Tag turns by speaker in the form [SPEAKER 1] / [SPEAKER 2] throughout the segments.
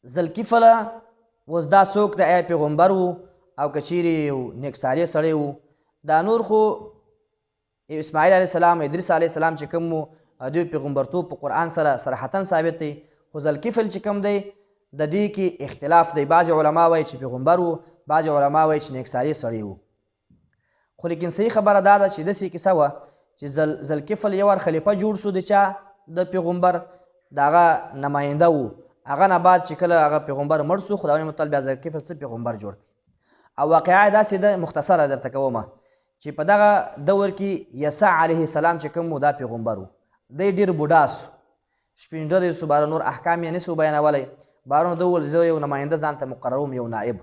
[SPEAKER 1] ذوالکفل اوس دا څوک د آیا پیغمبر و او که چیرې یو نیکساري سړی و. دا نور خو اسماعیل علیه السلام ادریس علیه السلام چې کوم و دوی پیغمبرتوب په قرآن سره صراحتا ثابت دی. خو ذوالکفل چې کوم دی د دې کې اختلاف دی. بعضې علما وایي چې پیغمبر و، بعضې علما وایي چې نیکساري سړی و. خو لیکن صحیح خبره دا ده چې داسې کیسه وه چې ذوالکفل یو وار خلیفه جوړ شو د چا د پیغمبر، د هغه نماینده و. هغه نه بعد چې کله هغه پیغمبر مړ سو خدای متعال بیا ذوالکفل څه پیغمبر جوړ کړي. او واقعه داسې ده مختصره درته کومه چې په دغه دور کې یسع علیه السلام چې کوم و دا پیغمبر و. دی ډېر بوډا سو، سپین ږیری سو، باره نور احکام یې نسو بیانولی. باره نو ده وویل زه یو نماینده ځان ته مقرروم، یو نائب.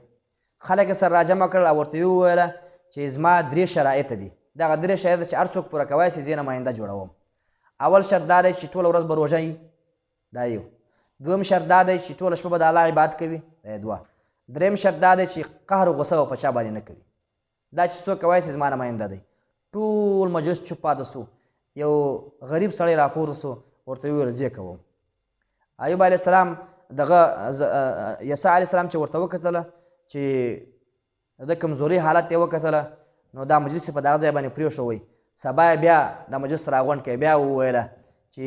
[SPEAKER 1] خلک یې سره راجمع کړل او ورته وویله چې زما 3 شرایط دي. دغه 3 شرایط چې هر څوک پوره کولی شي زه نماینده جوړوم. اول شرط دا دی چې ټوله ورځ به روژه وي، دا یو. دویم شرط دا دی چې ټوله شپه به د الله عبادت کوي، دا 2. دریم شرط دا دی چې قهر و غصه به په چا باندې نه کوي. دا چې څوک کولی شي زما نماینده دی. ټول مجلس چوپ پاتې سو. یو غریب سړی راپورته سو، ورته وویل زه کوم. ایوب علیه السلام دغه یسع علیه السلام چې ورته وکتله چې د کمزوري حالت یې وکتله، نو دا مجلس یې په دغه ځای باندې پرېښوی. سبا یې بیا دا مجلس راغونډ کړی، بیا وویله چې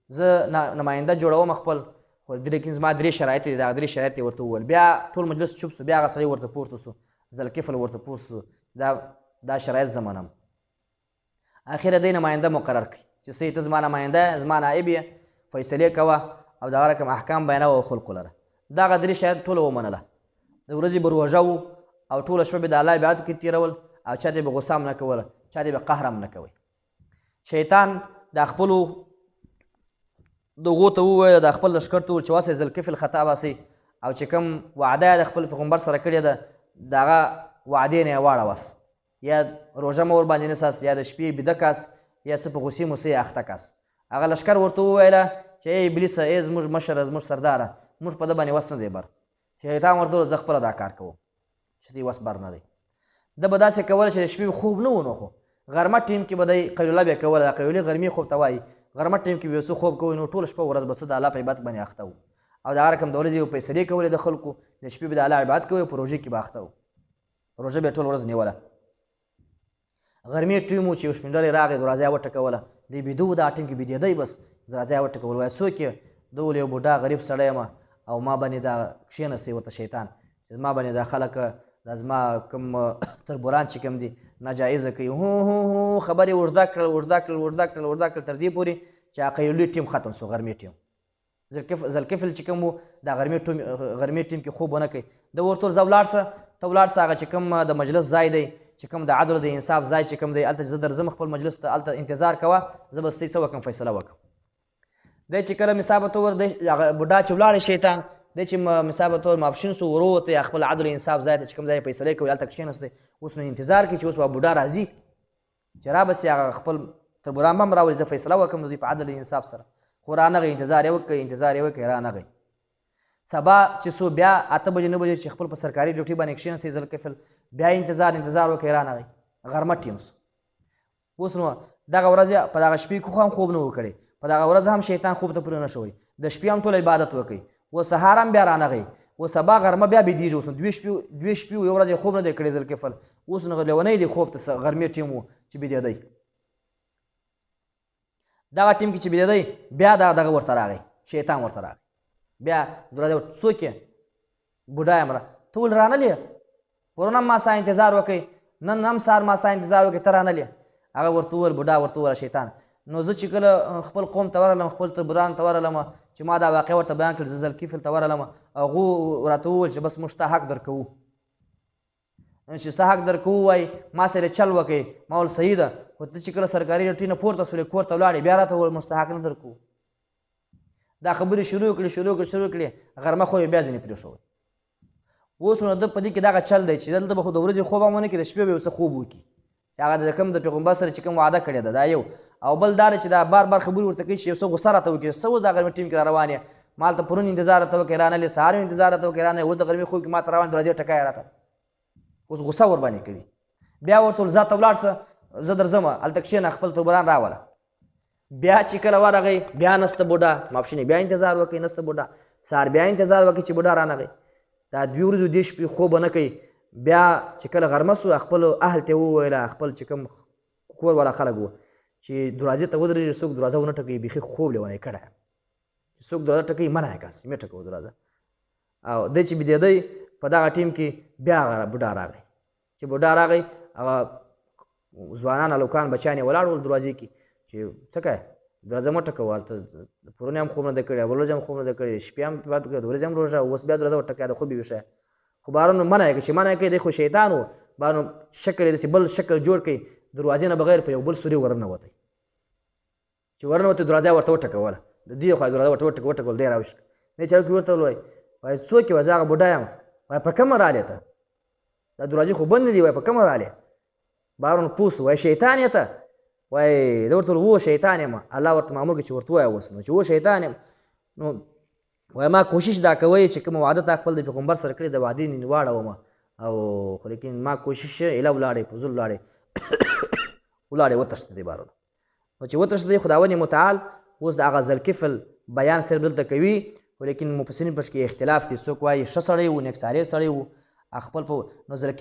[SPEAKER 1] زه نماینده جوړوم خپل، خو لیکن زما 3 شرایط دي. دغه 3 شرایط یې ورته وویل. بیا ټول مجلس چوپ سو. بیا هغه سړی ورته پورته سو، ذوالکفل ورته پورته سو، دا شرایط زه منم. اخره دی نماینده مقرر کړي چې څه ته زما نماینده، زما نائب یې، فیصلې کوه او دغه رقم احکام بیانوه او خلقو لره. دغه 3 شرایط ټوله ومنله. د ورځې به روژه و او ټوله شپه به د الله عبادت کې تېرول او چا ته به غصه هم نه کوله، چا ته به قهر هم نه کوئ. شیطان د خپلو دغو ته وویله، د خپل لښکر ته وویل چې واسئ ذوالکفل خطا باسئ او چې کوم وعده یې د خپل پیغمبر سره کړې ده د هغه وعدې نه یې واړوس. یا روژه مه ورباندې نه ساس، یا د شپې بیده کاس، یا څه په غصې موسې اخته کاس. هغه لښکر ورته وویله چې ای ابلیسه، ای زموږ مشره، زموږ سرداره، موږ په ده باندې وس نه دی بر. شیطان ورته وویل زه خپله دا کار کوم چې دې وس بر نه دی. ده به داسې کوله چې د شپې خوب نه و. نو خو غرمه ټیم کې به دی قیلوله بیا کوله. د قیلولې غرمې خوب ته وایي. غرمه ټیم کې به یو څه خوب کوی، نو ټوله شپه ورځ به څه د الله په عبادت باندې اخته و. او د هغه رقم د ورځې یو فیصلې کولې د خلکو، د شپې به د الله عبادت کوی، په روژې کې به اخته و. روژه به یې ټوله ورځ نیوله. غرمې ټیم و چې یو سپین ږیری راغی، دروازه یې وټکوله. دی بیده و، دا ټیم کې بیدېدی، بس دروازه یې وټکول. وایي څوک یې؟ ده وویل یو بوډا غریب سړی یم او ما باندې دا کښېنستی ورته شیطان چې زما باندې دا خلک دا زما کوم تربوران چې کوم دي ناجایزه کوي. هو خبرې اوږده کړل تر دې پورې چې هغه قیلولي ټیم ختم سو. غرمې ټیم ذوالکفل چې کوم و دا غرمې ټیم کې خوب ونه کوي. ده ورته وویل زه ولاړ شه، ته ولاړ شه، هغه چې کوم د مجلس ځای دی، چې کوم د عدل او د انصاف ځای چې کوم دی، هلته زه درځم خپل مجلس ته، هلته انتظار کوه، زه به ستاسې څه وکړم، فیصله وکړم. دی چې کله مثال په طور دی هغه بوډا چې ولاړی شیطان، دی چې مثال په طور ماپښین سو، ورووتی یا خپل عدل او انصاف ځای ته چې کوم ځای فیصلې کوي هلته کښېنستی. اوس نو انتظار کوي چې اوس به بوډا راځي چې رابسي هغه خپل تربوران به هم راولي، زه فیصله وکړم د دوی په عدل او انصاف سره. خو رانغی، انتظار یې وکړئ رانغی. سبا چې سو بیا 8 بجې 9 بجې چې خپل په سرکاري ډیوټي باندې کښېنستی ذوالکفل، بیا انتظار وکړئ رانغی. غرمه ټیم سو. اوس نو دغه ورځ په دغه شپې خو هم خوب نه و کړی، په دغه ورځ هم شیطان خوب ته پوره نه شوی. د شپې هم ټول عبادت وکړئ. و سهار هم بیا رانغی. و سبا غرمه بیا بیدېږي. اوس نو 2 شپې یو ورځ یې خوب نه دی کړی ذوالکفل. اوس نو لیونی دی خوب ته غرمې ټیم و چې بیدېدی. دغه ټیم کې چې بیدېدی بیا دغه ورته راغی، شیطان ورته راغی. بیا دروازه ورته څوک یې؟ بوډا یم. ته ولې رانلې؟ پرون هم ما ستا انتظار وکړئ، نن هم سهار ما ستا انتظار وکړئ، ته رانلې؟ هغه ورته وویل، بوډا ورته وویله شیطان، نو زه چې کله خپل قوم ته ورغلم، خپل تربورانو ته ورغلم چې ما دا واقعه ورته بیان کړل، زه ذوالکفل ته ورغلم، هغو راته وویل چې بس موږ ستا حق درکوو، چې ستا حق درکوو وایي ما سره چل وکړئ. ما ویل صحیح ده، خو ته چې کله سرکاري ډیوټي نه پورته سولې کور ته ولاړې بیا راته وویل موږ ستا حق نه درکوو. دا خبرې شروع کړې. غرمه خو یې بیا ځینې پرېښوی. اوس نو ده په دې کې دغه چل دی چې دلته به خو د ورځې خوب هم ونه کړي، د شپې به یو څه خوب وکړي چې هغه د کوم د پیغمبر سره چې کوم وعده کړې ده، دا یو. او بل دا چې دا بار خبرې ورته کوي چې یو څه غصه راته وکړي، څه اوس دا غرمې ټیم کې را روان یې، ما هلته پرون انتظار راته وکړې رانلې، سهار مې انتظار راته وکړې رانلې، اوس د غرمې خوب کې ما ته روان دروازې ټکای راته، اوس غصه ورباندې کوي. بیا ورته ویل ځه ته ولاړ شه، زه درځم، هلته کښېنه، خپل تربوران راوله. بیا چې کله ورغی بیا نسته بوډا، ماپښین بیا انتظار وکړئ، نسته بوډا. سهار بیا انتظار وکړي چې بوډا رانغی. دا 2 ورځو 2 شپې خوب نه کوي. بیا چې کله غرمه سو خپل اهل ته وویله، خپل چې کوم کور والا خلک وو چې دروازې ته ودرېږي، څوک دروازه ونه ټکوي، بیخي خوب لیونی کړی څوک دروازه ټکوي منع یې کړه مې ټکوه دروازه. او دی چې بېدېدی په دغه ټیم کې بیا هغه بوډا راغی. چې بوډا راغی هغه ځوانان هلکان بچیان یې ولاړ ول دروازې کې چې څه کوې دروازه مه ټکوه، هلته پرونی هم خوب نه دی کړی، بله ورځ هم خوب نه دی کړی، شپې هم بعد د ورځې هم روژه، اوس بیا دروازه ورټکوې د خوب یې ویښه. خو بهرنو منع یې کړه چې منع یې کوي دی خو شیطان و، بهرنو شکل یې داسې بل شکل جوړ کړي دروازې نه بغیر په یو بل سوري ورننوتی. چې ورننوتی دروازه ورته وټکوله، د دې خوا دروازه ورته وټکول، دی راویښ کړه. دی چاړه کې ورته ووایي وایي څوک یې وایي زه هغه بوډا یم. وایي په کومه رالې ته؟ دا دروازې خو بندې دي. وایي په کومه رالې؟ بهرنو پوه سو. وایي شیطان یې ته؟ وایي ده ورته وویل شیطان یم. الله ورته مامور کړي چې ورته ووایه اوس نو چې و شیطان یم. نو وایي ما کوشش دا کوئ چې کومه وعده تا خپل د پیغمبر سره کړې د وعدې نه واړومه، او خو لیکن ما کوشش ایله ولاړې په زور ولاړې ولاړې وتښتېدې بهرنو. نو چې وتښتېدې خداوند متعال اوس د هغه ذوالکفل بیان صرف دلته کوي، ولیکن مفسرین پکې اختلاف دي. څوک وایي ښه سړی و، نیک صالح سړی و خپل په. نو ذوالکفل